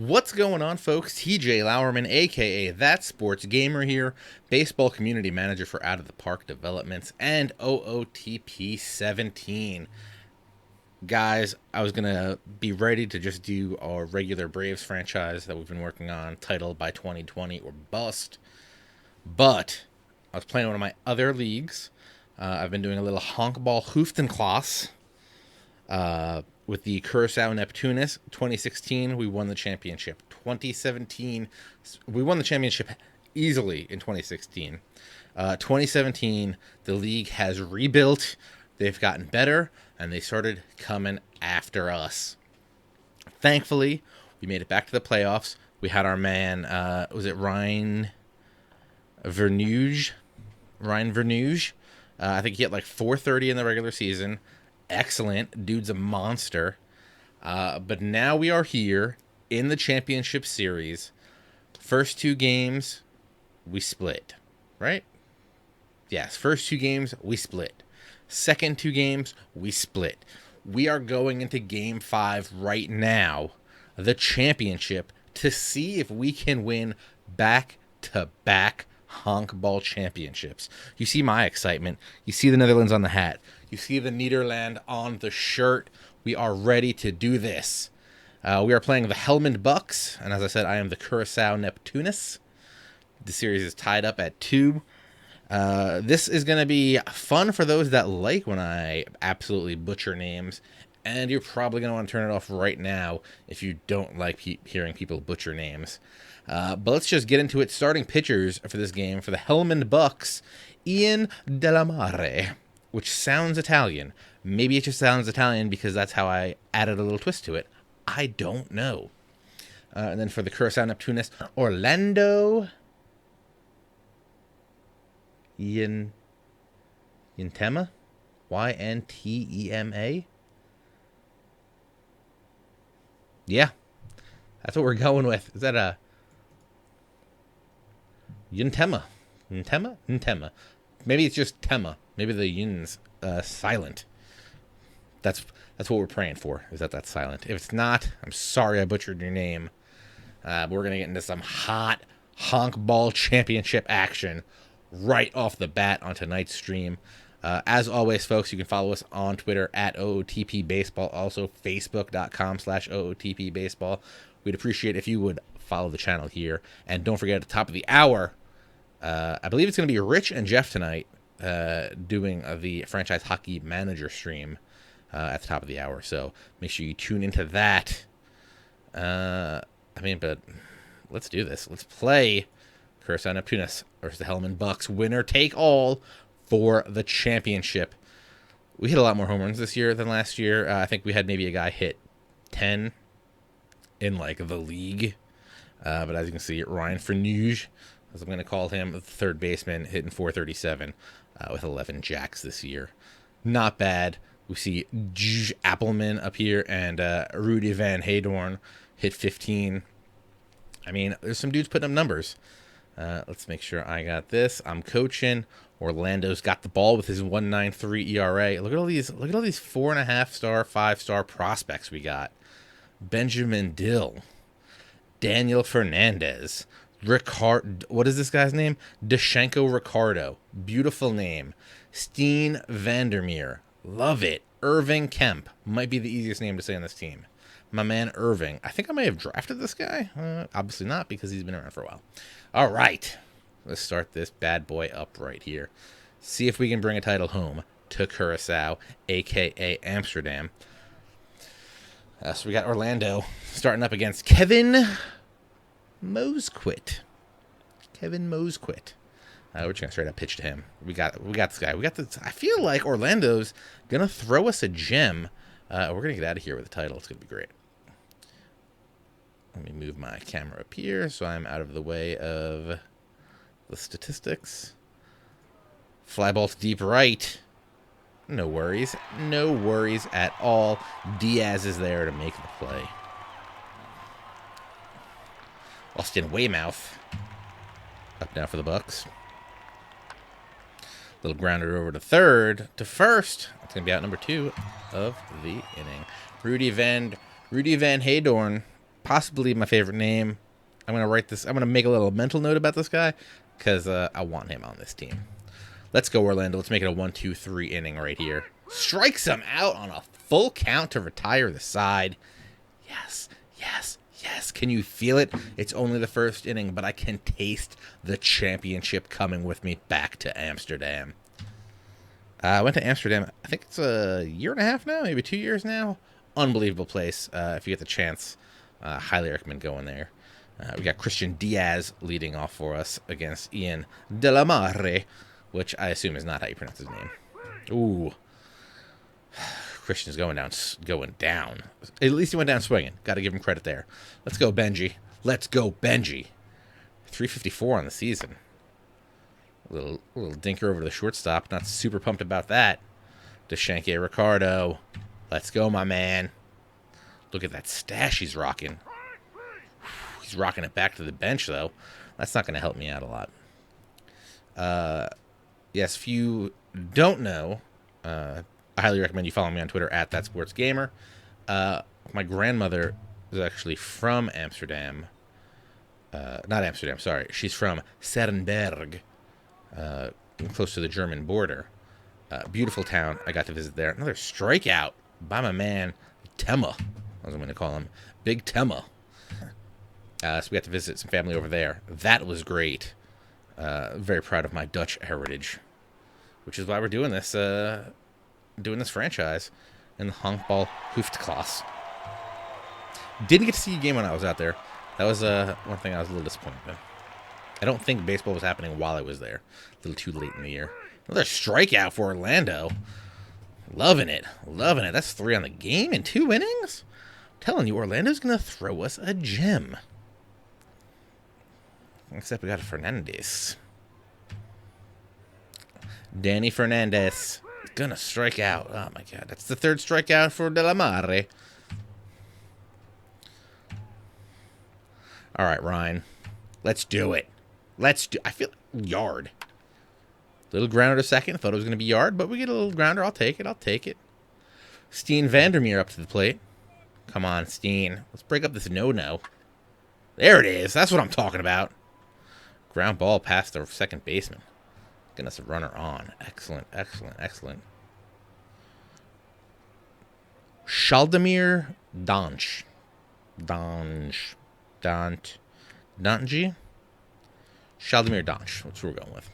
What's going on, folks? TJ Lauerman, aka ThatSportsGamer here, baseball community manager for Out of the Park Developments and OOTP 17. Guys, I was gonna be ready to just do our regular Braves franchise that we've been working on, titled by 2020 or bust. But I was playing one of my other leagues. I've been doing a little Honkball Hoofdklasse. With the Curaçao Neptunus. 2016, we won the championship. 2017, we won the championship easily in 2016. 2017, the league has rebuilt. They've gotten better, and they started coming after us. Thankfully, we made it back to the playoffs. We had our man, was it Ryan Vernuge? Ryan Vernuge. I think he hit like 430 in the regular season. Excellent. Dude's a monster. But now we are here in the championship series. First two games, we split. Right? Yes, first two games, we split. Second two games, we split. We are going into game 5 right now, the championship, to see if we can win back-to-back Honkbal Championships. You see my excitement. You see the Netherlands on the hat. You see the Nederland on the shirt. We are ready to do this. We are playing the Helmond Bucks, and as I said, I am the Curaçao Neptunus. The series is tied up at 2. This is going to be fun for those that like when I absolutely butcher names, and you're probably going to want to turn it off right now if you don't like hearing people butcher names. But let's just get into it. Starting pitchers for this game for the Helmond Bucks, Ian Delamare, which sounds Italian. Maybe it just sounds Italian because that's how I added a little twist to it. I don't know. And then for the Curaçao Neptunus, Orlando Yntema? Yntema? Yeah, that's what we're going with. Is that a Yntema? Yntema? Maybe it's just Tema. Maybe the yin's silent. That's what we're praying for, is that that's silent. If it's not, I'm sorry I butchered your name. But we're going to get into some hot Honkball Championship action right off the bat on tonight's stream. As always, folks, you can follow us on Twitter at OOTP Baseball, also Facebook.com/OOTP Baseball. We'd appreciate if you would follow the channel here. And don't forget, at the top of the hour, I believe it's going to be Rich and Jeff tonight doing the franchise hockey manager stream at the top of the hour. So make sure you tune into that. But let's do this. Let's play Curaçao Neptunus versus the Helmond Bucks. Winner take all for the championship. We hit a lot more home runs this year than last year. I think we had maybe a guy hit 10 in like the league. But as you can see, Ryan Vernuge, as I'm going to call him, the third baseman, hitting 437 with 11 jacks this year. Not bad. We see Appelman up here and Rudy Van Heydorn hit 15. I mean, there's some dudes putting up numbers. Let's make sure I got this. I'm coaching. Orlando's got the ball with his 1.93 ERA. Look at all these 4.5-star, 5-star prospects we got. Benjamin Dill, Daniel Fernandez, what is this guy's name? Deshenko Ricardo. Beautiful name. Steen Vandermeer. Love it. Irving Kemp. Might be the easiest name to say on this team. My man Irving. I think I may have drafted this guy. Obviously not, because he's been around for a while. All right. Let's start this bad boy up right here. See if we can bring a title home to Curaçao, a.k.a. Amsterdam. So we got Orlando starting up against Kevin Mosquit. We're just going to straight up pitch to him. We got this guy. I feel like Orlando's going to throw us a gem. We're going to get out of here with a title. It's going to be great. Let me move my camera up here so I'm out of the way of the statistics. Fly ball to deep right. No worries. No worries at all. Diaz is there to make the play. Austin Weymouth up now for the Bucks. Little grounder over to third. To first. It's going to be out number 2 of the inning. Rudy Van Heydorn Possibly my favorite name. I'm going to write this. I'm going to make a little mental note about this guy because I want him on this team. Let's go, Orlando. Let's make it a 1-2-3 inning right here. Strikes him out on a full count to retire the side. Yes, yes, yes. Can you feel it? It's only the first inning, but I can taste the championship coming with me back to Amsterdam. I went to Amsterdam, I think it's a year and a half now, maybe 2 years now. Unbelievable place. If you get the chance, highly recommend going there. We got Christian Diaz leading off for us against Ian De La Mare, which I assume is not how you pronounce his name. Ooh. Christian's going down. At least he went down swinging. Got to give him credit there. Let's go, Benji. Let's go, Benji. 354 on the season. Little dinker over to the shortstop. Not super pumped about that. DeShanke Ricardo. Let's go, my man. Look at that stash he's rocking. He's rocking it back to the bench, though. That's not going to help me out a lot. Yes, if you don't know, I highly recommend you follow me on Twitter at ThatSportsGamer. My grandmother is actually from Amsterdam. Not Amsterdam, sorry. She's from Serenberg, close to the German border. Beautiful town. I got to visit there. Another strikeout by my man, Yntema. As I'm going to call him. Big Tema. So we got to visit some family over there. That was great. Very proud of my Dutch heritage, which is why we're doing this franchise in the Honkball Hoofdklasse. Didn't get to see a game when I was out there. That was one thing I was a little disappointed in. I don't think baseball was happening while I was there. A little too late in the year. Another strikeout for Orlando. Loving it. Loving it. That's 3 on the game in 2 innings? I'm telling you, Orlando's going to throw us a gem. Except we got a Fernandez. Danny Fernandez gonna strike out. Oh my god, that's the 3rd strikeout for De La Mare. All right, Ryan, let's do it. I feel yard. Little grounder to second. Thought it was gonna be yard, but we get a little grounder. I'll take it. Steen Vandermeer up to the plate. Come on, Steen. Let's break up this no-no. There it is. That's what I'm talking about. Ground ball past the second baseman. Getting us a runner on. Excellent. Shaldemir Donch. Donji? Shaldemir Donch. That's what we're going with.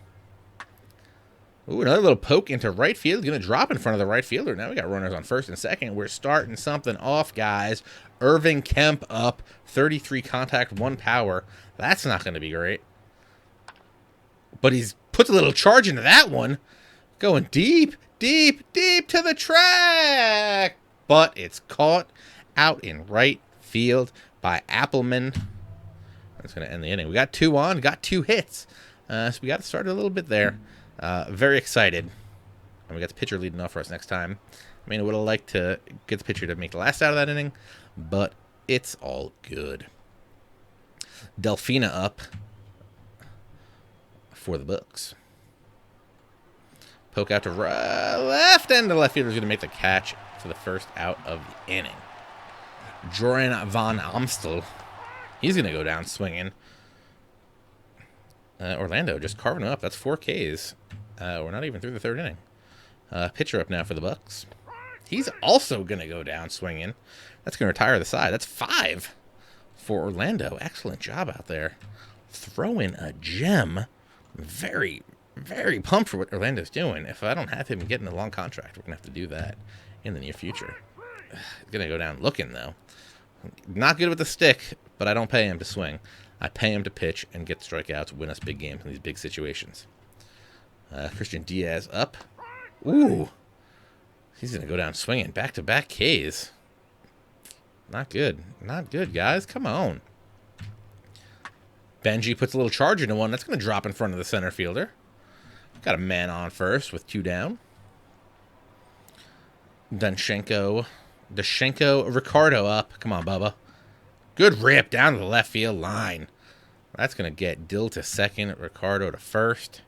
Ooh, another little poke into right field. Going to drop in front of the right fielder. Now we got runners on first and second. We're starting something off, guys. Irving Kemp up. 33 contact, 1 power. That's not going to be great. But he's put a little charge into that one. Going deep to the track. But it's caught out in right field by Appleman. That's going to end the inning. We got 2 on, got 2 hits. So we got to start a little bit there. Very excited. And we got the pitcher leading off for us next time. I mean, I would have liked to get the pitcher to make the last out of that inning. But it's all good. Delfina up for the books. Poke out to left, and the left fielder's going to make the catch for the first out of the inning. Joran van Amstel. He's going to go down swinging. Orlando just carving him up. That's 4 Ks. We're not even through the 3rd inning. Pitcher up now for the Bucks. He's also going to go down swinging. That's going to retire the side. That's 5 for Orlando. Excellent job out there. Throwing a gem. Very, very pumped for what Orlando's doing. If I don't have him getting a long contract, we're going to have to do that in the near future. He's going to go down looking, though. Not good with the stick, but I don't pay him to swing. I pay him to pitch and get strikeouts, win us big games in these big situations. Christian Diaz up. Ooh. He's going to go down swinging. Back-to-back Ks. Not good. Not good, guys. Come on. Benji puts a little charge into one. That's going to drop in front of the center fielder. Got a man on first with 2 down. Deshenko Ricardo up. Come on, Bubba. Good rip down to the left field line. That's going to get Dill to second, Ricardo to first.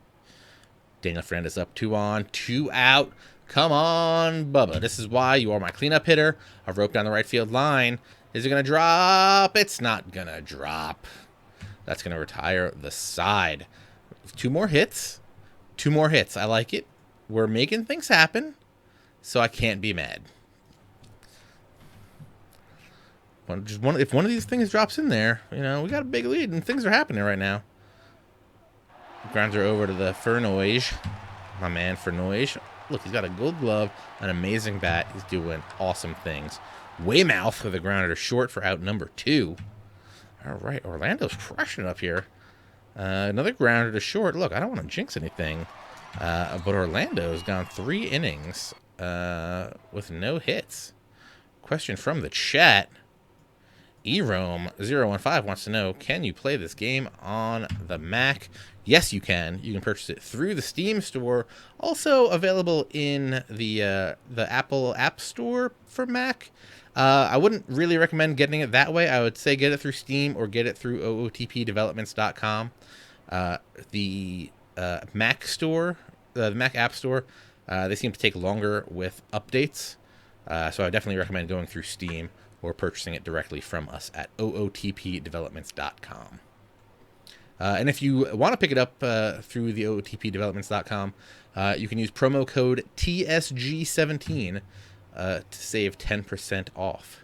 Daniel Fernandez up, 2 on, 2 out. Come on, Bubba. This is why you are my cleanup hitter. I roped down the right field line. Is it going to drop? It's not going to drop. That's going to retire the side. 2 more hits. 2 more hits. I like it. We're making things happen, so I can't be mad. If one of these things drops in there, you know, we got a big lead and things are happening right now. Grounds are over to the Furnoise. My man Furnoise. Look, he's got a gold glove, an amazing bat. He's doing awesome things. Weymouth with a grounder short for out number 2. All right, Orlando's crushing up here. Another grounder to short. Look, I don't want to jinx anything, but Orlando's gone 3 innings with no hits. Question from the chat. Erome015 wants to know, can you play this game on the Mac? Yes, you can. You can purchase it through the Steam store. Also available in the Apple App Store for Mac. I wouldn't really recommend getting it that way. I would say get it through Steam or get it through OOTPdevelopments.com. The Mac store, the Mac App Store, they seem to take longer with updates. So I definitely recommend going through Steam or purchasing it directly from us at OOTPdevelopments.com. And if you want to pick it up through the OOTPdevelopments.com, you can use promo code TSG17 to save 10% off.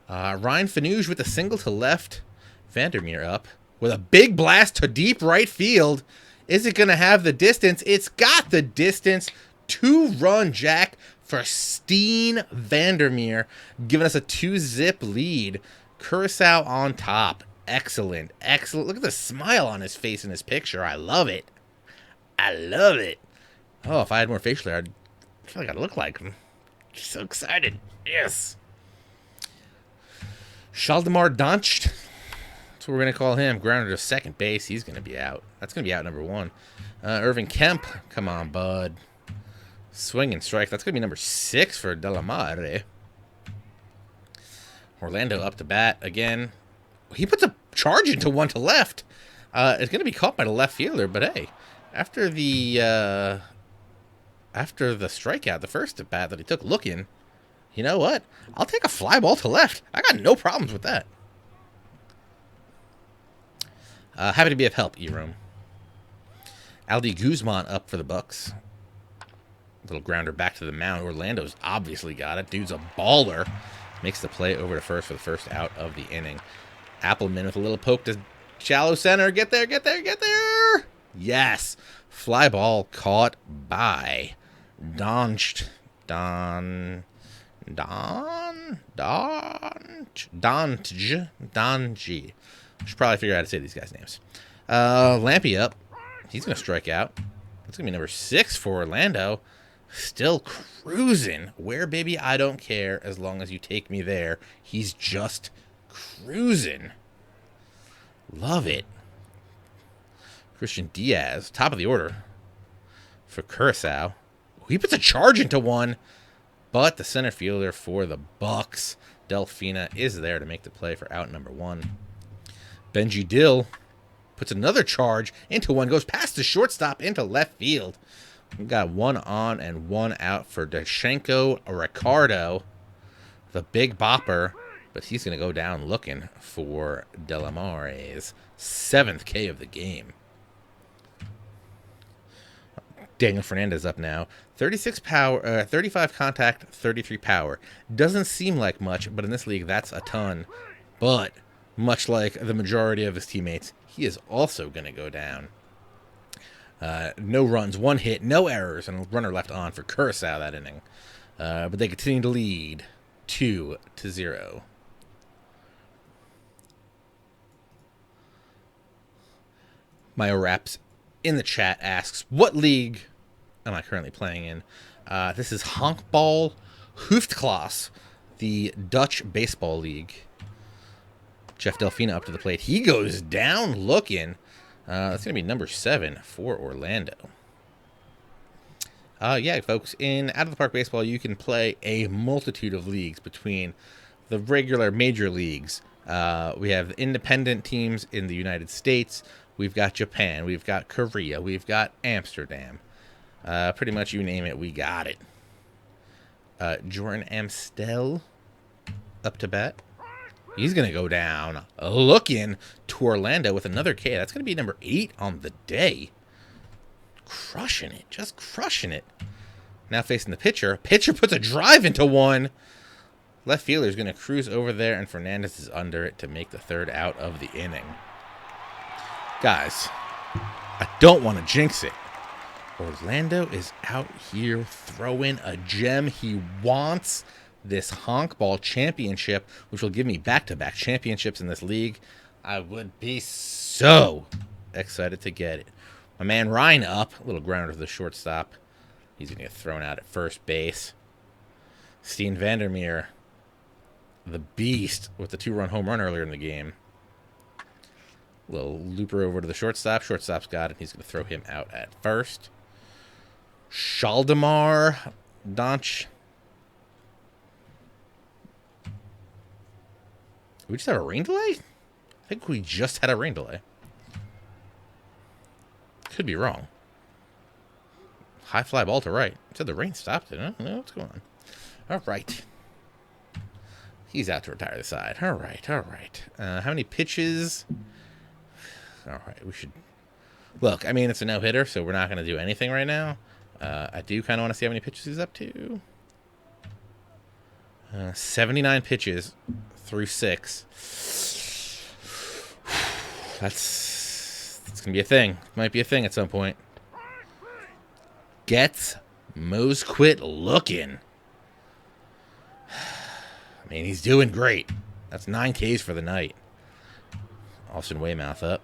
Ryan Fanuge with a single to left. Vandermeer up with a big blast to deep right field. Is it going to have the distance? It's got the distance. 2-run jack for Steen Vandermeer, giving us a 2-zip lead. Curacao on top. Excellent. Excellent. Look at the smile on his face in this picture. I love it. I love it. Oh, if I had more facial hair, I'd feel like I'd look like him. Just so excited. Yes. Shaldemar Doncht. That's what we're going to call him. Grounder to second base. He's going to be out. That's going to be out number 1. Irvin Kemp. Come on, bud. Swing and strike. That's going to be number 6 for Delamare. Orlando up to bat again. He puts a charge into 1 to left. It's going to be caught by the left fielder, but hey, after the strikeout, the first at bat that he took looking, you know what? I'll take a fly ball to left. I got no problems with that. Happy to be of help, Erome. Aldi Guzman up for the Bucks. Little grounder back to the mound. Orlando's obviously got it. Dude's a baller. Makes the play over to first for the first out of the inning. Appleman with a little poke to shallow center. Get there, get there, get there. Yes. Fly ball caught by Doncht. Donji. I should probably figure out how to say these guys' names. Lampy up. He's going to strike out. That's going to be number 6 for Orlando. Still cruising. Where, baby, I don't care as long as you take me there. He's just cruising. Love it. Christian Diaz, top of the order for Curacao. He puts a charge into 1, but the center fielder for the Bucks, Delfina, is there to make the play for out number 1. Benji Dill puts another charge into 1, goes past the shortstop into left field. We've got 1 on and 1 out for Dashenko Ricardo, the big bopper, but he's going to go down looking for Delamare's 7th K of the game. Daniel Fernandez up now. 36 power, 35 contact, 33 power. Doesn't seem like much, but in this league, that's a ton. But much like the majority of his teammates, he is also going to go down. No runs, 1 hit, no errors, and a runner left on for Curacao that inning. But they continue to lead 2-0. Mayo Raps in the chat asks, what league am I currently playing in? This is Honkbal Hoofdklasse, the Dutch baseball league. Jeff Delfina up to the plate. He goes down looking. That's going to be number 7 for Orlando. Yeah, folks, in Out of the Park Baseball, you can play a multitude of leagues between the regular major leagues. We have independent teams in the United States. We've got Japan. We've got Korea. We've got Amsterdam. Pretty much you name it, we got it. Jordan Amstel up to bat. He's going to go down looking to Orlando with another K. That's going to be number 8 on the day. Crushing it. Just crushing it. Now facing the pitcher. Pitcher puts a drive into one. Left fielder is going to cruise over there, and Fernandez is under it to make the 3rd out of the inning. Guys, I don't want to jinx it. Orlando is out here throwing a gem. He wants this Honkball Championship, which will give me back-to-back championships in this league. I would be so excited to get it. My man Ryan up. A little grounder to the shortstop. He's going to get thrown out at first base. Steen Vandermeer, the beast, with the 2-run home run earlier in the game. Little looper over to the shortstop. Shortstop's got it. He's going to throw him out at first. Shaldemar Donch. We just had a rain delay? I think we just had a rain delay. Could be wrong. High fly ball to right. It said the rain stopped it. I don't know what's going on. All right. He's out to retire the side. All right, all right. How many pitches? All right, we should... Look, I mean, it's a no-hitter, so we're not going to do anything right now. I do kind of want to see how many pitches he's up to. 79 pitches through 6. That's going to be a thing. Might be a thing at some point. Gets Mo's quit looking. I mean, he's doing great. That's 9 Ks for the night. Austin Weymouth up.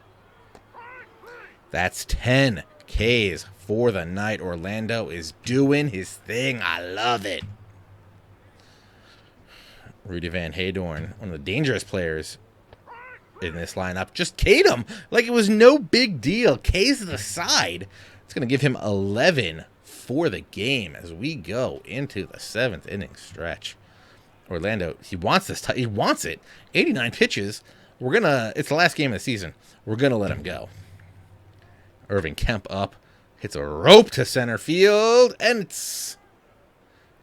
That's 10 Ks for the night. Orlando is doing his thing. I love it. Rudy Van Haydorn, one of the dangerous players in this lineup, just K'd him like it was no big deal. K's to the side. It's going to give him 11 for the game as we go into the 7th inning stretch. Orlando, he wants this. He wants it. 89 pitches. It's the last game of the season. We're going to let him go. Irving Kemp up. Hits a rope to center field. And it's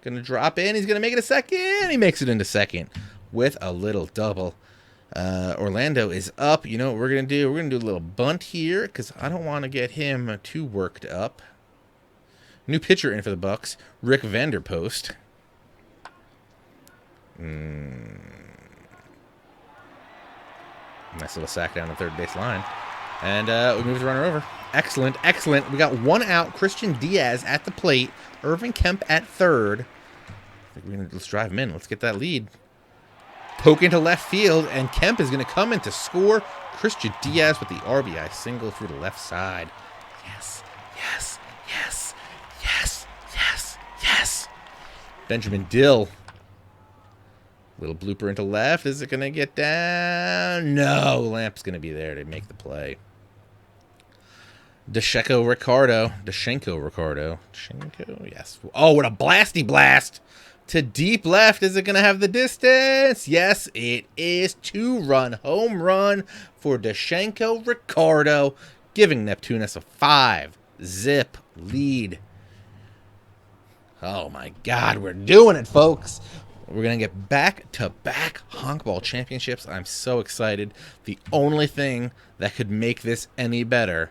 going to drop in. He's going to make it a second. He makes it into second with a little double. Orlando is up. You know what we're going to do? We're going to do a little bunt here because I don't want to get him too worked up. New pitcher in for the Bucks. Rick Vanderpost. Nice little sack down the third base line. And we move the runner over. Excellent, excellent. We got 1 out. Christian Diaz at the plate. Irving Kemp at third. I think let's drive him in. Let's get that lead. Poke into left field, and Kemp is going to come in to score. Christian Diaz with the RBI single through the left side. Yes, yes, yes, yes, yes, yes. Benjamin Dill. Little blooper into left. Is it going to get down? No. Lamp's going to be there to make the play. Deshenko Ricardo. Yes. Oh, what a blasty blast. To deep left. Is it going to have the distance? Yes, it is. 2-run home run for Deshenko Ricardo, giving Neptunus a 5-zip lead. Oh, my God. We're doing it, folks. We're going to get back-to-back Honkball Championships. I'm so excited. The only thing that could make this any better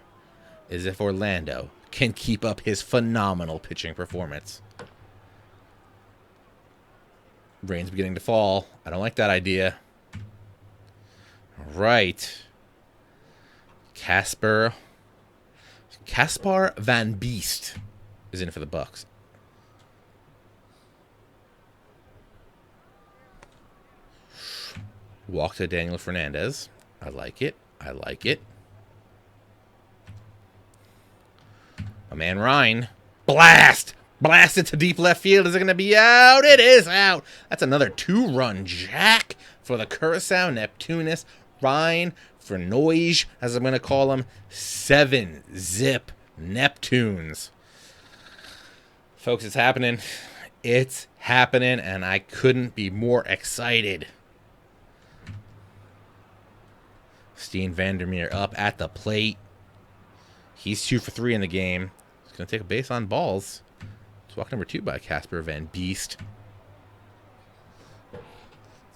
is if Orlando can keep up his phenomenal pitching performance. Rain's beginning to fall. I don't like that idea. All right. Caspar Van Beest is in for the Bucks. Walk to Daniel Fernandez. I like it. I like it. My man Ryan. Blast! Blast it to deep left field. Is it going to be out? It is out. That's another 2-run jack for the Curaçao Neptunus. Ryan Frenoige, as I'm going to call him. 7-zip Neptunes. Folks, it's happening. It's happening, and I couldn't be more excited. Steen Vandermeer up at the plate. He's 2 for 3 in the game. He's going to take a base on balls. It's walk number 2 by Caspar Van Beest.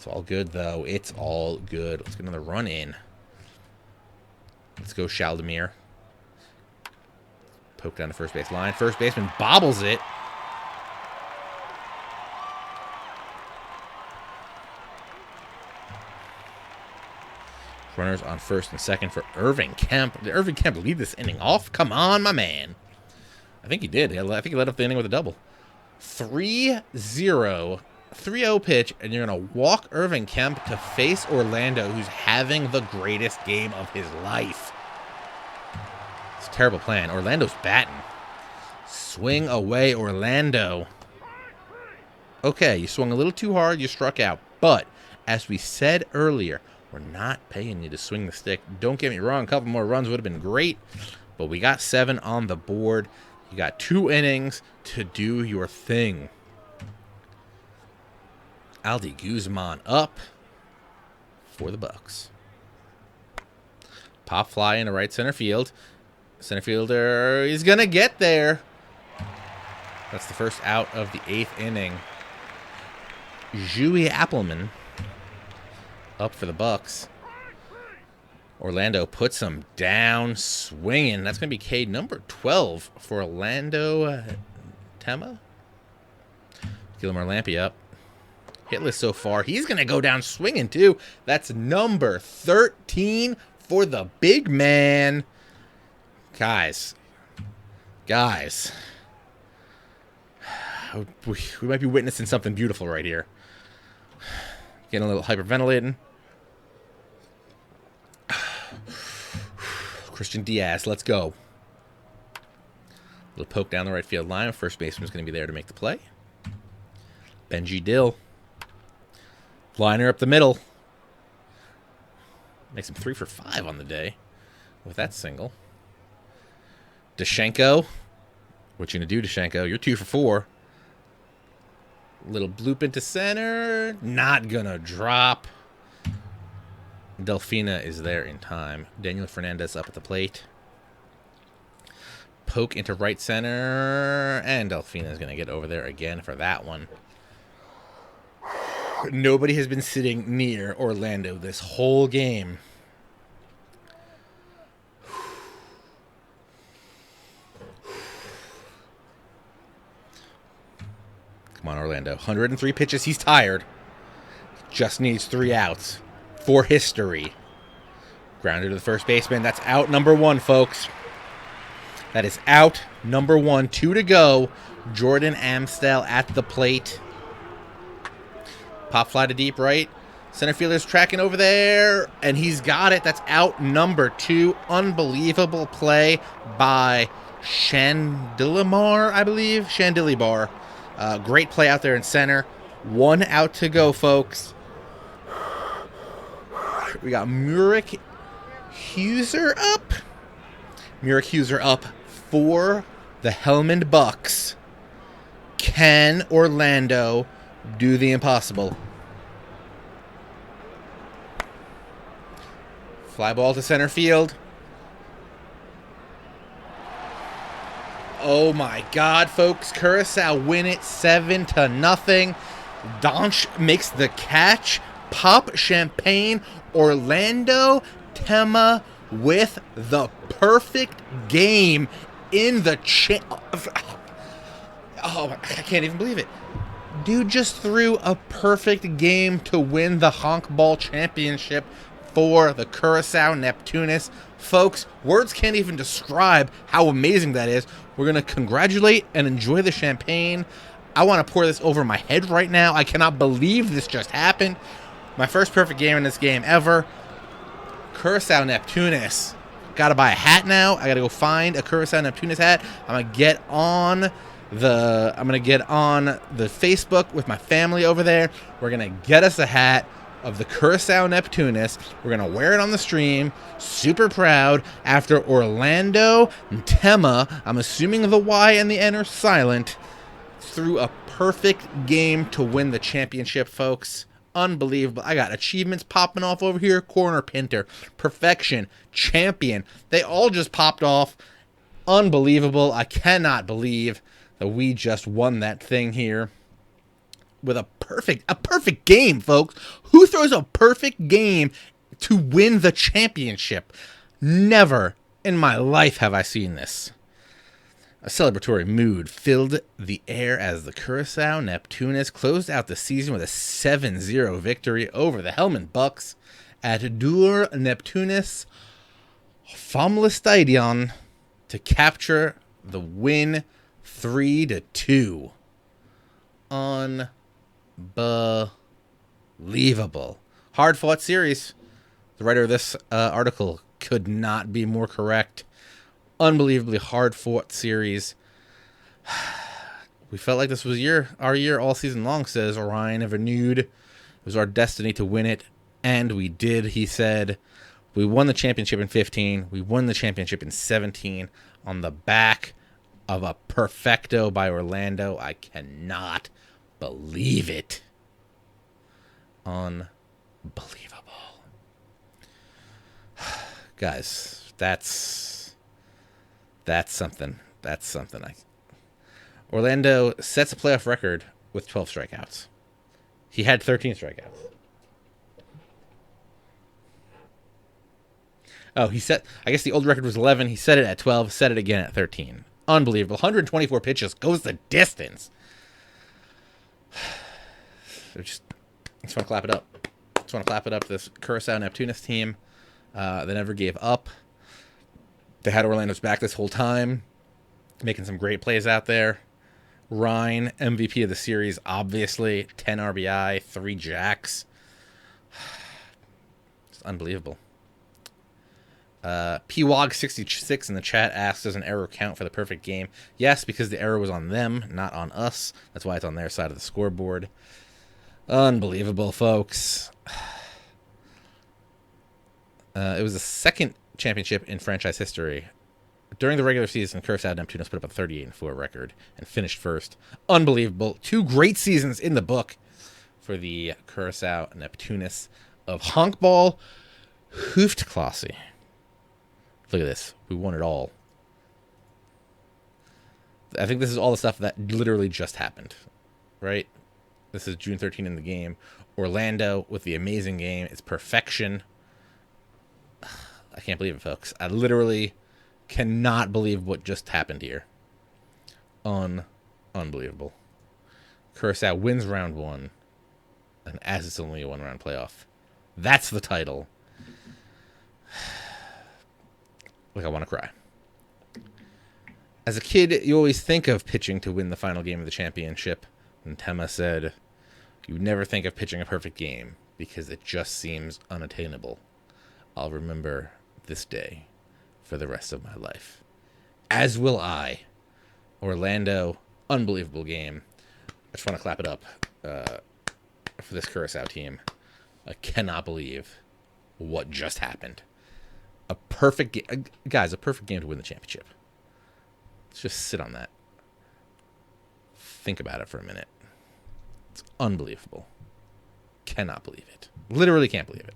It's all good, though. It's all good. Let's get another run in. Let's go, Shaldemir. Poke down the first base line. First baseman bobbles it. Runners on first and second for Irving Kemp. Did Irving Kemp lead this inning off? Come on, my man. I think he did. I think he led up the inning with a double. 3-0. 3-0 pitch, and you're going to walk Irving Kemp to face Orlando, who's having the greatest game of his life. It's a terrible plan. Orlando's batting. Swing away, Orlando. Okay, you swung a little too hard. You struck out. But, as we said earlier, we're not paying you to swing the stick. Don't get me wrong. A couple more runs would have been great. But we got 7 on the board. You got 2 innings to do your thing. Aldi Guzman up for the Bucks. Pop fly into right center field. Center fielder, he's going to get there. That's the first out of the 8th inning. Joey Appleman up for the Bucks. Orlando puts him down swinging. That's going to be K number 12 for Orlando Yntema. Gilmore Lampe up. Hitless so far. He's going to go down swinging, too. That's number 13 for the big man. Guys. We might be witnessing something beautiful right here. Getting a little hyperventilating. Christian Diaz, let's go. Little poke down the right field line. First baseman's going to be there to make the play. Benji Dill. Liner up the middle. Makes him 3 for 5 on the day with that single. Dashenko. What you going to do, Dashenko? You're 2 for 4. Little bloop into center. Not going to drop. Delfina is there in time. Daniel Fernandez up at the plate. Poke into right center. And Delfina is going to get over there again for that one. Nobody has been sitting near Orlando this whole game. Come on, Orlando. 103 pitches. He's tired. Just needs 3 outs for history. Grounded to the first baseman. That's out number 1, folks. That is out number 1. 2 to go. Jordan Amstel at the plate. Pop fly to deep right. Center fielder's tracking over there, and he's got it. That's out number 2. Unbelievable play by Chandilimar, I believe. Chandilibar. Great play out there in center. 1 out to go, folks. We got Murik Huser up. Murik Huser up for the Helmand Bucks. Can Orlando do the impossible? Fly ball to center field. Oh my God, folks. Curacao win it 7-0. Donch makes the catch. Pop champagne. Orlando Yntema with the perfect game in the oh, I can't even believe it. Dude just threw a perfect game to win the Honkball Championship for the Curacao Neptunus. Folks, words can't even describe how amazing that is. We're going to congratulate and enjoy the champagne. I want to pour this over my head right now. I cannot believe this just happened. My first perfect game in this game ever. Curacao Neptunus. Got to buy a hat now. I got to go find a Curacao Neptunus hat. I'm going to get on the Facebook with my family over there. We're going to get us a hat of the Curacao Neptunus. We're going to wear it on the stream. Super proud. After Orlando Yntema, I'm assuming the Y and the N are silent, threw a perfect game to win the championship, folks. Unbelievable. I got achievements popping off over here. Corner pinter, perfection, champion. They all just popped off. Unbelievable. I cannot believe that we just won that thing here. with a perfect game, folks. Who throws a perfect game to win the championship? Never in my life have I seen this. A celebratory mood filled the air as the Curaçao Neptunus closed out the season with a 7-0 victory over the Helmand Bucks at Dur Neptunus Famlestadion to capture the win 3-2. Unbelievable. Hard-fought series. The writer of this article could not be more correct. Unbelievably hard-fought series. We felt like this was our year all season long, says Orion Renewed. It was our destiny to win it, and we did, he said. We won the championship in 15. We won the championship in 17 on the back of a perfecto by Orlando. I cannot believe it. Unbelievable. Guys, that's something. That's something. Orlando sets a playoff record with 12 strikeouts. He had 13 strikeouts. Oh, I guess the old record was 11. He set it at 12, set it again at 13. Unbelievable. 124 pitches, goes the distance. Just want to clap it up. Just want to clap it up to this Curaçao Neptunus team. They never gave up. They had Orlando's back this whole time, making some great plays out there. Ryan, MVP of the series, obviously. 10 RBI, 3 jacks. It's unbelievable. PWOG66 in the chat asks, does an error count for the perfect game? Yes, because the error was on them, not on us. That's why it's on their side of the scoreboard. Unbelievable, folks. It was the second championship in franchise history. During the regular season, Curaçao Neptunus put up a 38-4 record and finished first. Unbelievable. 2 great seasons in the book for the Curaçao Neptunus of Honkball Hoofdklasse. Look at this. We won it all. I think this is all the stuff that literally just happened, right? This is June 13 in the game. Orlando with the amazing game. It's perfection. I can't believe it, folks. I literally cannot believe what just happened here. Unbelievable. Curaçao wins round 1, and as it's only a 1-round playoff. That's the title. Like, I want to cry. As a kid, you always think of pitching to win the final game of the championship. And Yntema said, you never think of pitching a perfect game because it just seems unattainable. I'll remember this day for the rest of my life. As will I. Orlando, unbelievable game. I just want to clap it up for this Curaçao team. I cannot believe what just happened. A perfect game. Guys, a perfect game to win the championship. Let's just sit on that. Think about it for a minute. It's unbelievable. Cannot believe it. Literally can't believe it.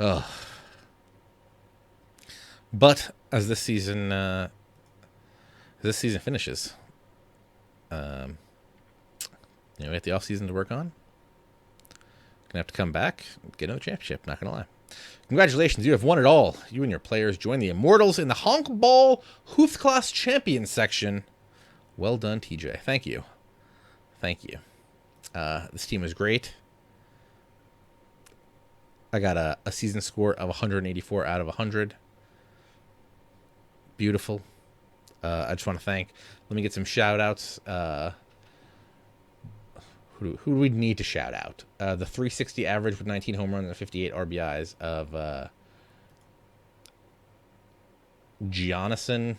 Oh. But as this season finishes, we have the off season to work on. Gonna have to come back, get another championship. Not gonna lie. Congratulations, you have won it all. You and your players join the Immortals in the Honkball Hoofdklasse Champions section. Well done, TJ. Thank you. Thank you. This team is great. I got a season score of 184 out of 100. Beautiful. I just want to let me get some shout outs. Who do we need to shout out? The 360 average with 19 home runs and 58 RBIs of Jonathan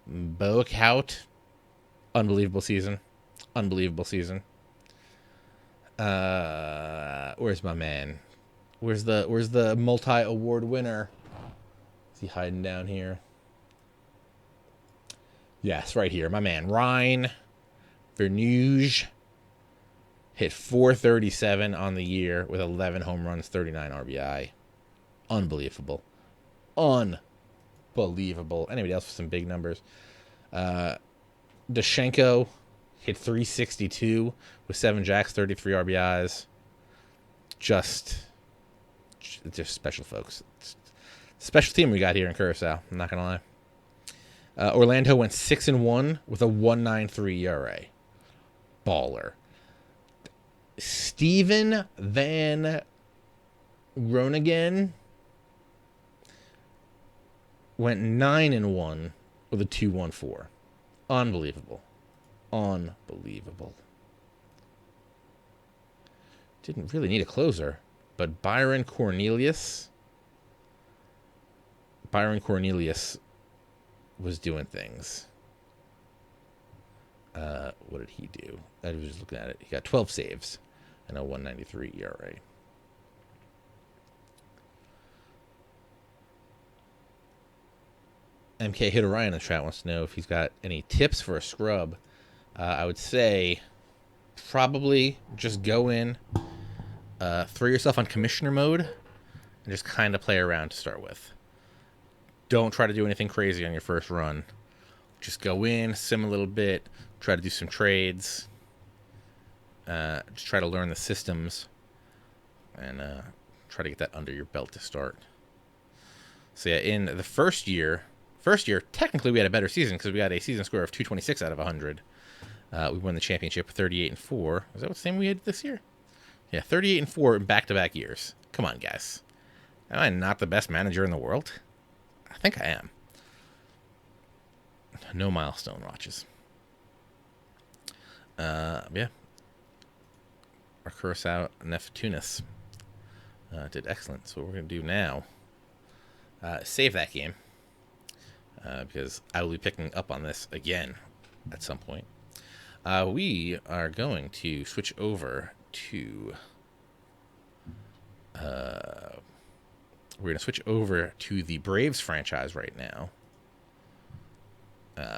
Boekhout. Unbelievable season. Unbelievable season. Where's my man? Where's the multi-award winner? Is he hiding down here? Yes, right here. My man, Ryan Vernuge, hit .437 on the year with 11 home runs, 39 RBI. Unbelievable. Unbelievable. Anybody else with some big numbers? Dashenko Hit 362 with 7 jacks, 33 RBIs. Just special, folks. Special team we got here in Curacao. I'm not gonna lie. Orlando went 6-1 with a 1.93 ERA. Baller. Steven Van Groningen went 9-1 with a 2.14. Unbelievable. Didn't really need a closer, but Byron Cornelius was doing things. What did he do? I was just looking at it. He got 12 saves and a 1.93 ERA. MK Hit Orion in the chat wants to know if he's got any tips for a scrub. I would say probably just go in, throw yourself on commissioner mode, and just kind of play around to start with. Don't try to do anything crazy on your first run. Just go in, sim a little bit, try to do some trades, just try to learn the systems, and try to get that under your belt to start. So yeah, in the first year, technically we had a better season because we got a season score of 226 out of 100. We won the championship 38-4. Is that the same we had this year? Yeah, 38-4 in back-to-back years. Come on, guys. Am I not the best manager in the world? I think I am. No milestone watches. Yeah. Our Curacao Neptunis did excellent. So what we're going to do now, save that game. Because I will be picking up on this again at some point. We are going to switch over to... we're going to switch over to the Braves franchise right now.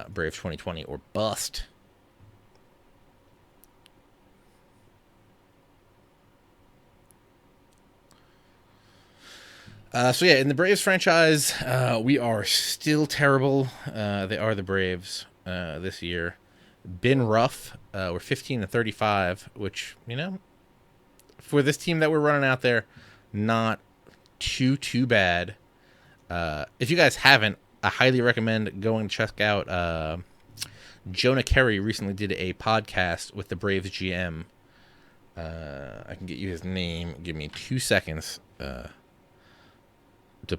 Braves 2020 or bust. So yeah, in the Braves franchise, we are still terrible. They are the Braves this year. Been rough. We're 15-35, which, you know, for this team that we're running out there, not too bad. If you guys haven't, I highly recommend going to check out. Jonah Kerry recently did a podcast with the Braves GM. I can get you his name. Give me 2 seconds to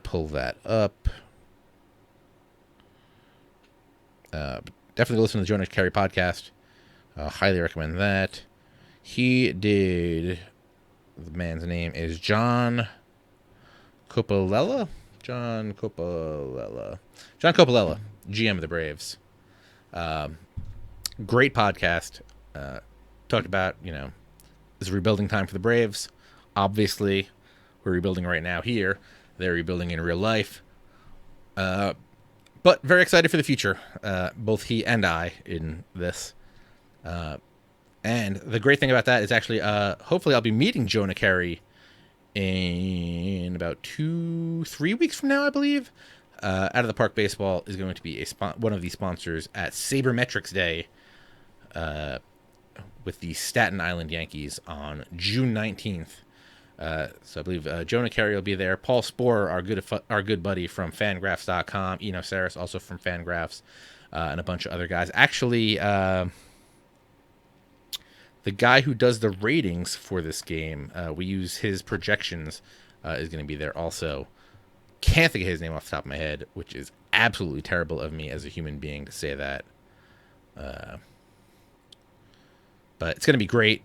pull that up. Definitely listen to the Jonah Kerry podcast. Highly recommend that. He did... The man's name is John Coppola, GM of the Braves. Great podcast. Talked about, you know, this rebuilding time for the Braves. Obviously, we're rebuilding right now here. They're rebuilding in real life. But very excited for the future. Both he and I in this. And the great thing about that is actually, hopefully I'll be meeting Jonah Kerry in about 2-3 weeks from now, I believe. Out of the Park Baseball is going to be one of the sponsors at Sabermetrics Day with the Staten Island Yankees on June 19th. So I believe Jonah Kerry will be there. Paul Sporer, our good buddy from Fangraphs.com. Eno Saris, also from Fangraphs, and a bunch of other guys. Actually, the guy who does the ratings for this game, we use his projections, is going to be there also. Can't think of his name off the top of my head, which is absolutely terrible of me as a human being to say that. But it's going to be great.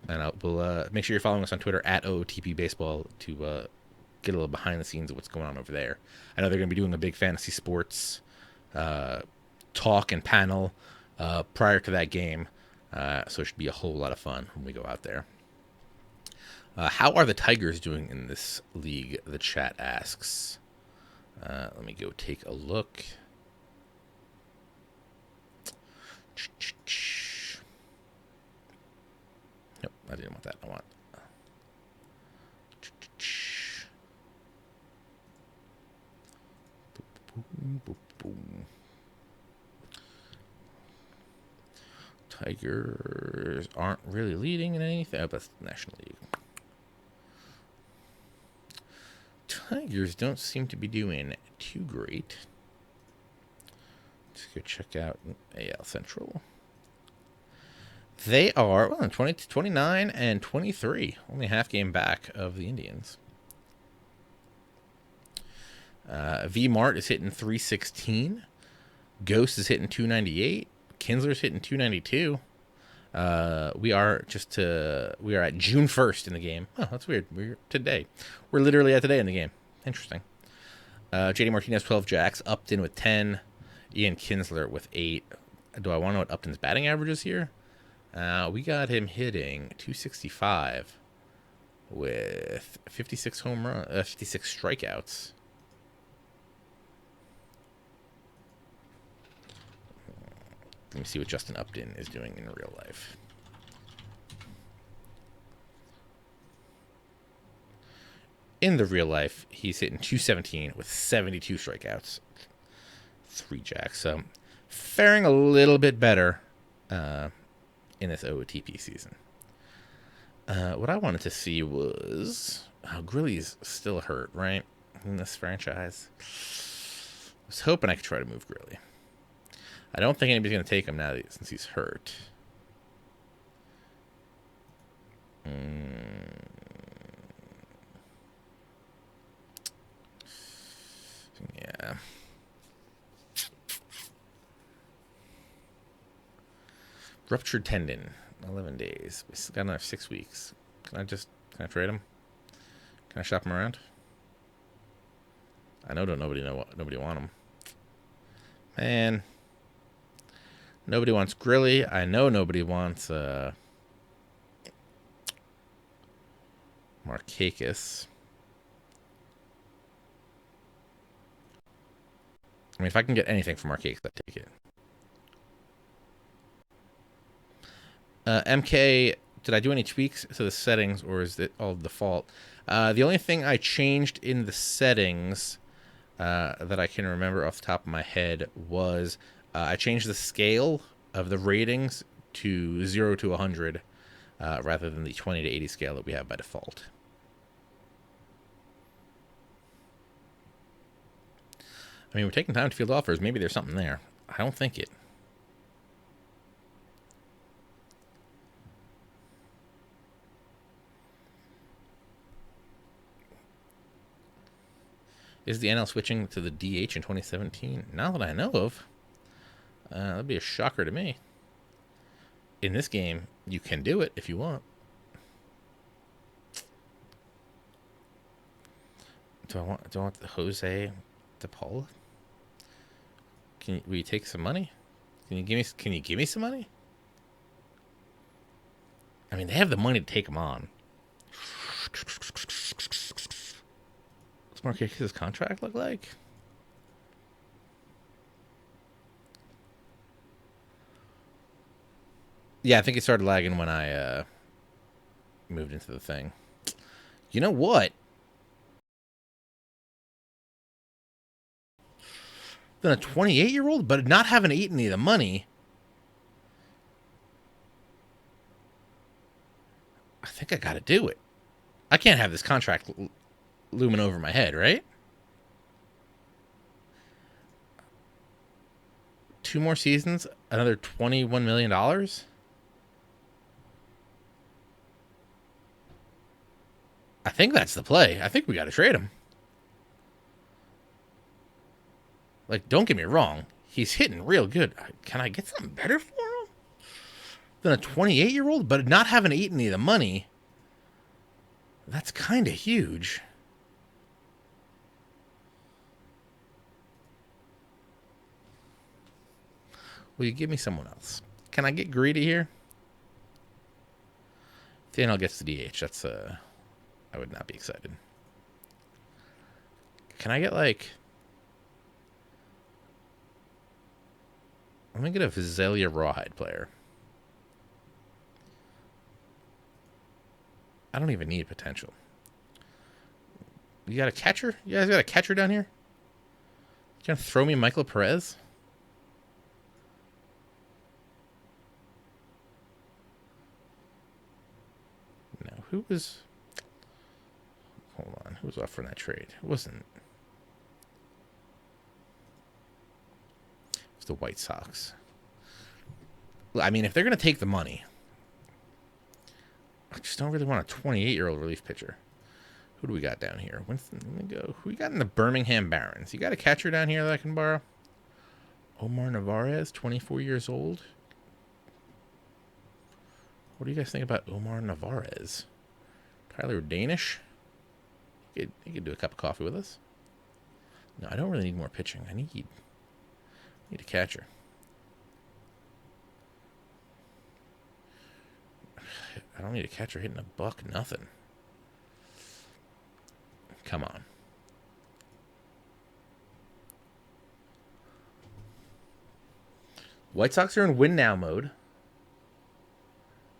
And we'll make sure you're following us on Twitter at OOTP Baseball to get a little behind the scenes of what's going on over there. I know they're going to be doing a big fantasy sports talk and panel prior to that game. So it should be a whole lot of fun when we go out there. How are the Tigers doing in this league? The chat asks. Let me go take a look. Nope, I didn't want that. I want... Tigers aren't really leading in anything. Oh, that's National League. Tigers don't seem to be doing too great. Let's go check out AL Central. They are 29 and 23. Only a half game back of the Indians. V Mart is hitting 316. Ghost is hitting 298. Kinsler's hitting 292. We are at June 1st in the game. Oh, that's weird. We're literally at today in the game. Interesting. JD Martinez 12 jacks. Upton with 10. Ian Kinsler with 8. Do I want to know what Upton's batting average is here? We got him hitting 265 with 56 56 strikeouts. Let me see what Justin Upton is doing in real life. In the real life, he's hitting 217 with 72 strikeouts. 3 jacks. So, faring a little bit better in this OOTP season. What I wanted to see was... Grilly's still hurt, right? In this franchise. I was hoping I could try to move Grilly. I don't think anybody's going to take him now since he's hurt. Yeah. Ruptured tendon, 11 days. We still got another 6 weeks. Can I trade him? Can I shop him around? I know nobody want him. Man. Nobody wants Grilly. I know nobody wants Markakis. I mean, if I can get anything from Markakis, I'd take it. MK, did I do any tweaks to the settings, or is it all default? The only thing I changed in the settings that I can remember off the top of my head was I changed the scale of the ratings to 0 to 100 rather than the 20 to 80 scale that we have by default. I mean, we're taking time to field offers. Maybe there's something there. I don't think it. Is the NL switching to the DH in 2017? Not that I know of. That'd be a shocker to me. In this game, you can do it if you want. Do I want the Jose DePaula? Will you take some money? Can you give me some money? I mean, they have the money to take him on. What's Markakis' contract look like? Yeah, I think it started lagging when I moved into the thing. You know what? Then a 28-year-old, but not having to eat any of the money. I think I got to do it. I can't have this contract looming over my head, right? 2 more seasons, another $21 million? I think that's the play. I think we got to trade him. Like, don't get me wrong. He's hitting real good. Can I get something better for him than a 28-year-old, but not having to eat any of the money? That's kind of huge. Will you give me someone else? Can I get greedy here? Daniel gets the DH. That's I would not be excited. Can I get like... Let me get a Visalia Rawhide player. I don't even need potential. You got a catcher? You guys got a catcher down here? You gonna throw me Michael Perez? Who was... Hold on. Who was offering that trade? It wasn't... It's the White Sox. I mean, if they're going to take the money, I just don't really want a 28-year-old relief pitcher. Who do we got down here? Winston, let me go. Who we got in the Birmingham Barons? You got a catcher down here that I can borrow? Omar Narvaez, 24 years old. What do you guys think about Omar Narvaez? Tyler Danish? He could do a cup of coffee with us. No, I don't really need more pitching. I need a catcher. I don't need a catcher hitting a buck. Nothing. Come on. White Sox are in win now mode.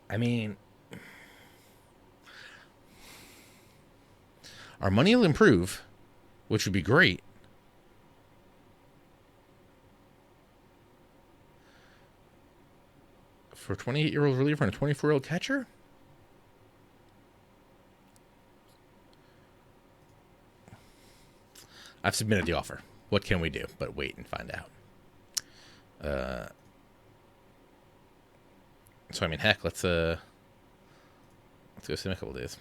I mean, our money will improve, which would be great. For a 28-year-old reliever and a 24-year-old catcher? I've submitted the offer. What can we do but wait and find out? So I mean, heck, let's go see in a couple days.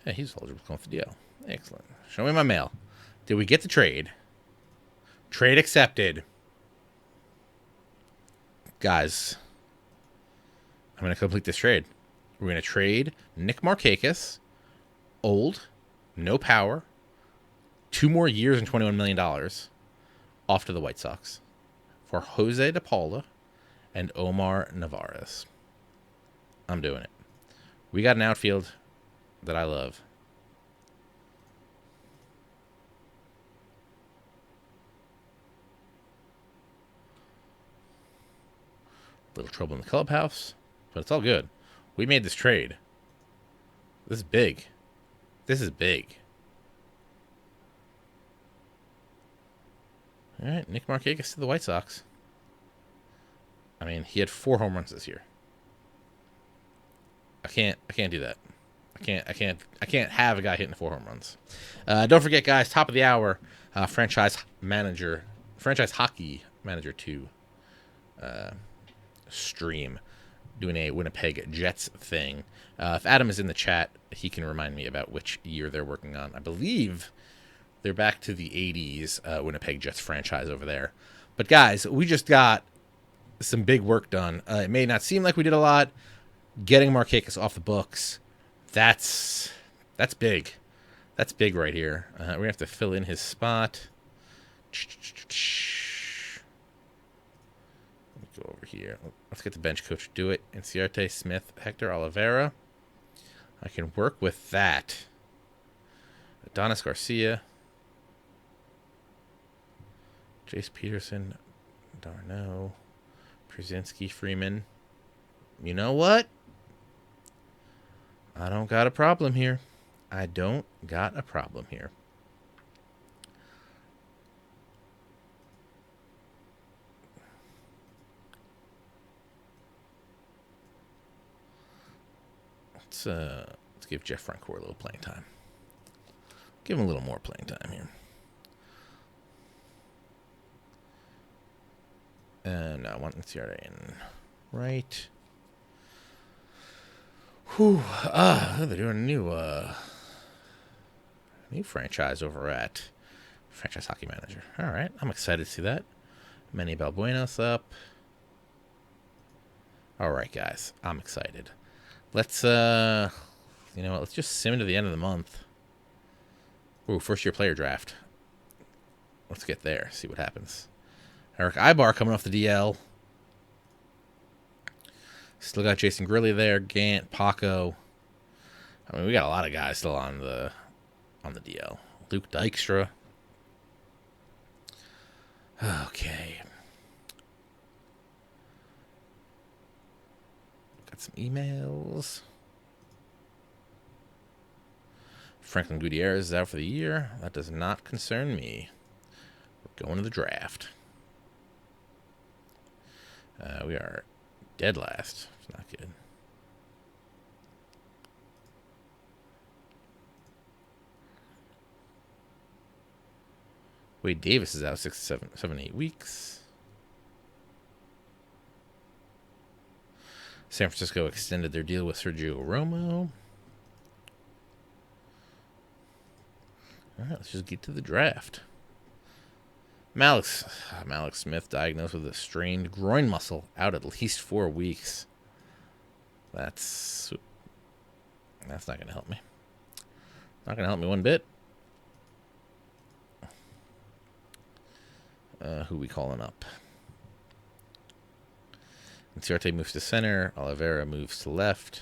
Hey, he's eligible to come off the DL. Excellent. Show me my mail. Did we get the trade? Trade accepted. Guys, I'm going to complete this trade. We're going to trade Nick Markakis, old, no power, 2 more years and $21 million off to the White Sox for Jose De Paula and Omar Narvaez. I'm doing it. We got an outfield that I love. Little trouble in the clubhouse, but it's all good. We made this trade. This is big. This is big. All right, Nick Markakis to the White Sox. I mean, he had 4 home runs this year. I can't do that. I can't have a guy hitting 4 home runs. Don't forget, guys, top of the hour, franchise hockey manager 2 stream, doing a Winnipeg Jets thing. If Adam is in the chat, he can remind me about which year they're working on. I believe they're back to the 80s Winnipeg Jets franchise over there. But guys, we just got some big work done. It may not seem like we did a lot. Getting Markakis off the books, that's big. That's big right here. We're going to have to fill in his spot. Let me go over here. Let's get the bench coach. Do it. Inciarte, Smith, Hector Oliveira. I can work with that. Adonis Garcia. Jace Peterson. Darno. Przinski, Freeman. You know what? I don't got a problem here. I don't got a problem here. Let's give Jeff Francoeur a little playing time. Give him a little more playing time here. And I want Inciarte in right. Whew. They're doing a new franchise over at Franchise Hockey Manager. All right, I'm excited to see that. Manny Balbuenos up. All right, guys, I'm excited. Let's, you know what? Let's just sim to the end of the month. Ooh, first year player draft. Let's get there. See what happens. Eric Ibar coming off the DL. Still got Jason Grilly there. Gant, Paco. I mean, we got a lot of guys still on the DL. Luke Dykstra. Okay. Got some emails. Franklin Gutierrez is out for the year. That does not concern me. Going to the draft. We are dead last. It's not good. Wade Davis is out 8 weeks. San Francisco extended their deal with Sergio Romo. All right, let's just get to the draft. Malik Smith diagnosed with a strained groin muscle, out at least 4 weeks. That's not going to help me. Not going to help me one bit. Who we calling up? Inciarte moves to center. Oliveira moves to left.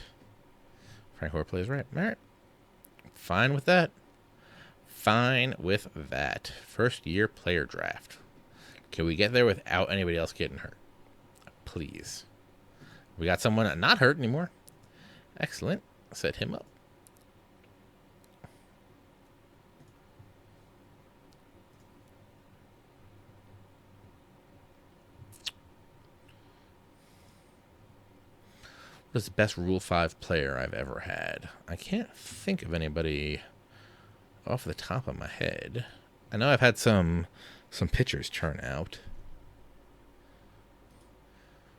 Frank Hoare plays right. All right. Fine with that. Fine with that. First year player draft. Can we get there without anybody else getting hurt? Please. We got someone not hurt anymore. Excellent. Set him up. What is the best Rule 5 player I've ever had? I can't think of anybody off the top of my head. I know I've had some pitchers turn out.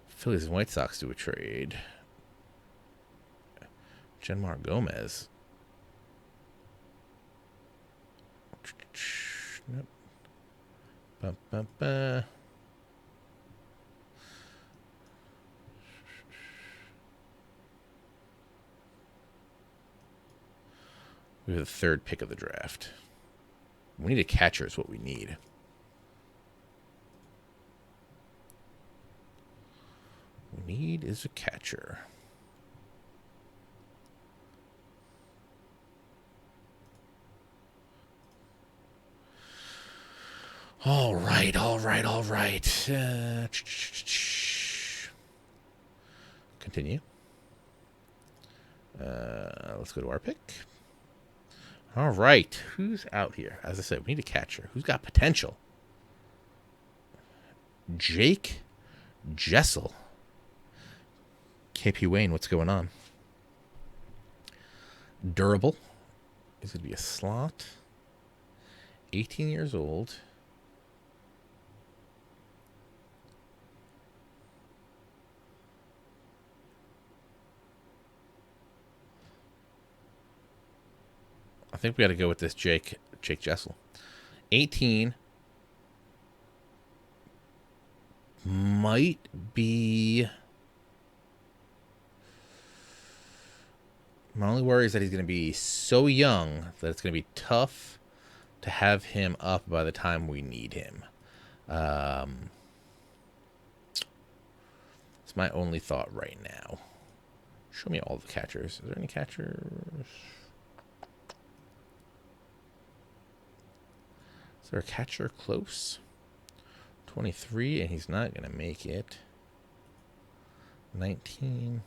Phillies and White Sox do a trade. Genmar Gomez. Nope. Ba-ba-ba. We have the third pick of the draft. We need a catcher is what we need. What we need is a catcher. All right. Continue. Let's go to our pick. All right. Who's out here? As I said, we need a catcher. Who's got potential? Jake Jessel. KP Wayne, what's going on? Durable. He's going to be a slot. 18 years old. I think we got to go with this Jake Jessel. 18. Might be... My only worry is that he's going to be so young that it's going to be tough to have him up by the time we need him. It's my only thought right now. Show me all the catchers. Is there any catchers? Is there a catcher close? 23, and he's not going to make it. 19.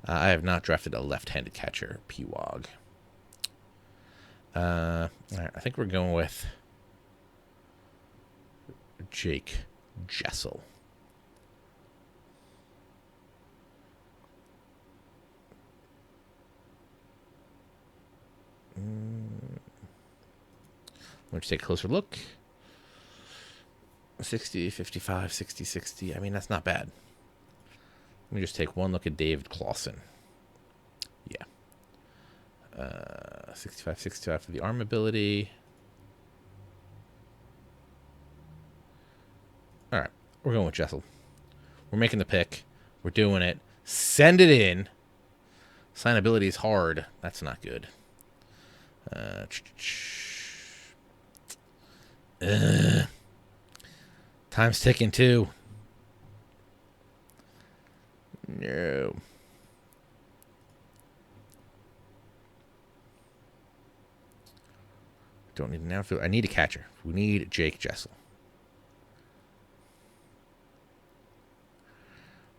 I have not drafted a left-handed catcher, P-Wog. All right, I think we're going with Jake Jessel. Let's take a closer look. 60, 55, 60, 60. I mean, that's not bad. Let me just take one look at David Clausen. Yeah. 65, 65 for the arm ability. All right. We're going with Jessel. We're making the pick. We're doing it. Send it in. Signability is hard. That's not good. Time's ticking too. No. Don't need an outfield. I need a catcher. We need Jake Jessel.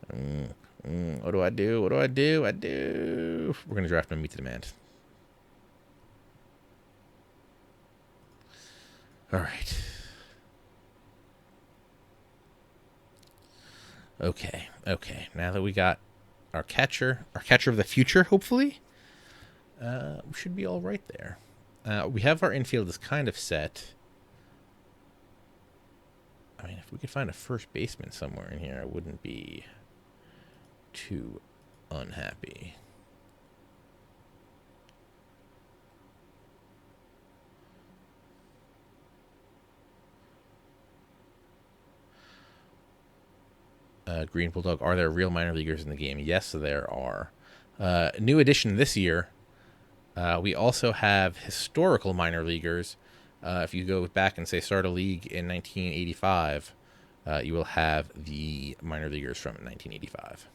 What do I do? We're going to draft him and meet the demand. All right. Okay. Now that we got our catcher of the future, hopefully, we should be all right there. We have our infield is kind of set. I mean, if we could find a first baseman somewhere in here, I wouldn't be too unhappy. Green Bulldog, are there real minor leaguers in the game? Yes, there are. New addition this year, we also have historical minor leaguers. If you go back and say start a league in 1985, you will have the minor leaguers from 1985.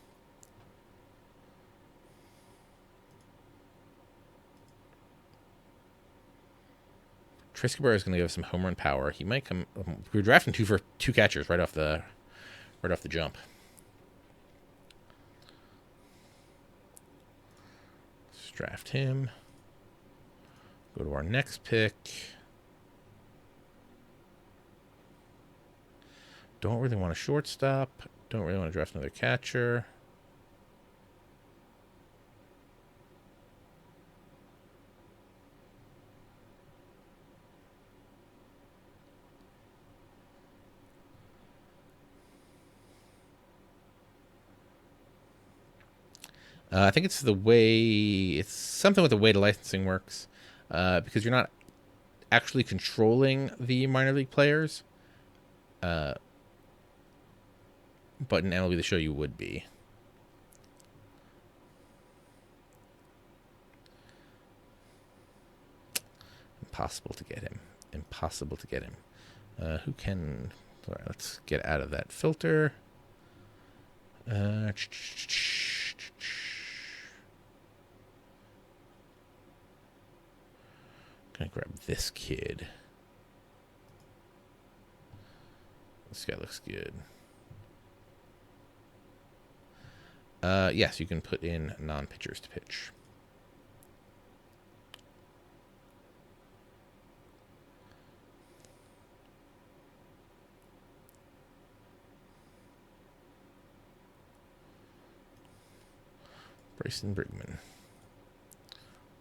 Triscaber is going to give us some home run power. He might come. We're drafting two catchers right off the jump. Let's draft him. Go to our next pick. Don't really want a shortstop. Don't really want to draft another catcher. I think it's something with the way the licensing works, because you're not actually controlling the minor league players, but in MLB The Show you would be. Impossible to get him. Who can? All right, let's get out of that filter. Gonna grab this kid. This guy looks good. Yes, you can put in non-pitchers to pitch. Bryson Brigman.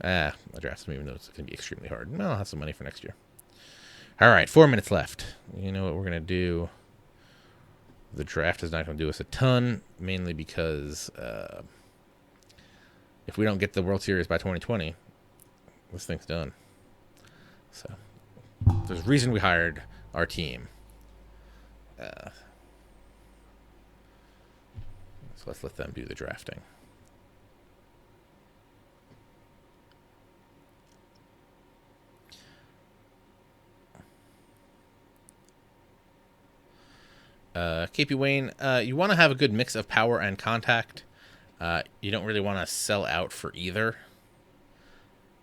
I drafted him even though it's going to be extremely hard. No, I'll have some money for next year. All right, 4 minutes left. You know what we're going to do? The draft is not going to do us a ton, mainly because if we don't get the World Series by 2020, this thing's done. So there's a reason we hired our team. So let's let them do the drafting. KP Wayne, you want to have a good mix of power and contact. You don't really want to sell out for either.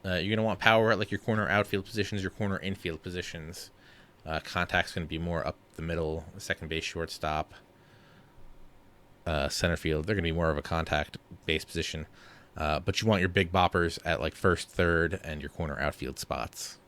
You're going to want power at like your corner outfield positions, your corner infield positions. Contact's going to be more up the middle, second base, shortstop, center field. They're going to be more of a contact base position. But you want your big boppers at like first, third, and your corner outfield spots.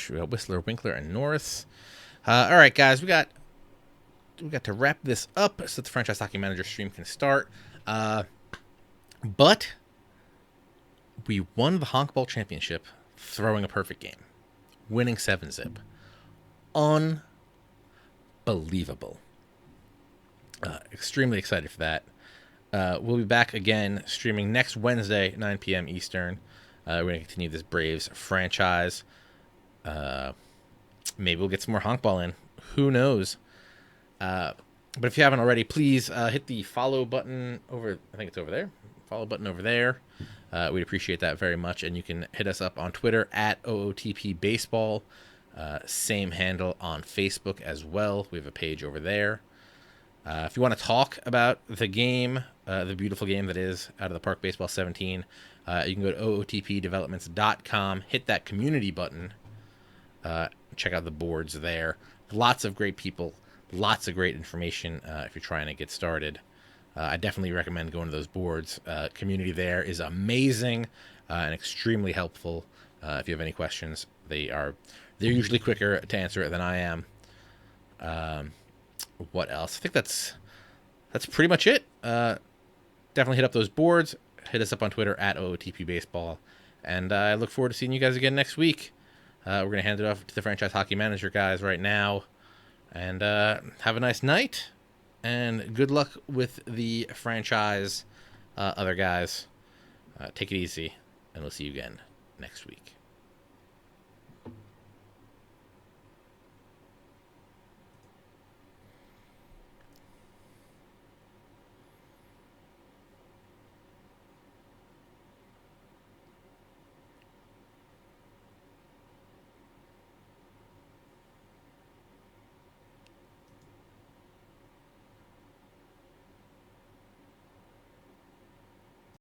We got Whistler, Winkler, and Norris. All right, guys, we got to wrap this up so the Franchise Hockey Manager stream can start. But we won the Honkball Championship throwing a perfect game, winning 7-zip. Unbelievable. Extremely excited for that. We'll be back again streaming next Wednesday, 9 p.m. Eastern. We're going to continue this Braves franchise. Maybe we'll get some more Honkball in. Who knows? But if you haven't already, please hit the follow button over. I think it's over there. Follow button over there. We'd appreciate that very much. And you can hit us up on Twitter at OOTP Baseball. Same handle on Facebook as well. We have a page over there. If you want to talk about the game, the beautiful game that is Out of the Park Baseball 17, you can go to ootpdevelopments.com, hit that community button, check out the boards there. Lots of great people, Lots of great information if you're trying to get started. I definitely recommend going to those boards. Community there is amazing and extremely helpful. If you have any questions, they're usually quicker to answer it than I am. What else? I think that's pretty much it. Definitely hit up those boards. Hit us up on Twitter at OOTP Baseball. And I look forward to seeing you guys again next week. We're going to hand it off to the franchise hockey manager guys right now. And have a nice night. And good luck with the franchise other guys. Take it easy. And we'll see you again next week.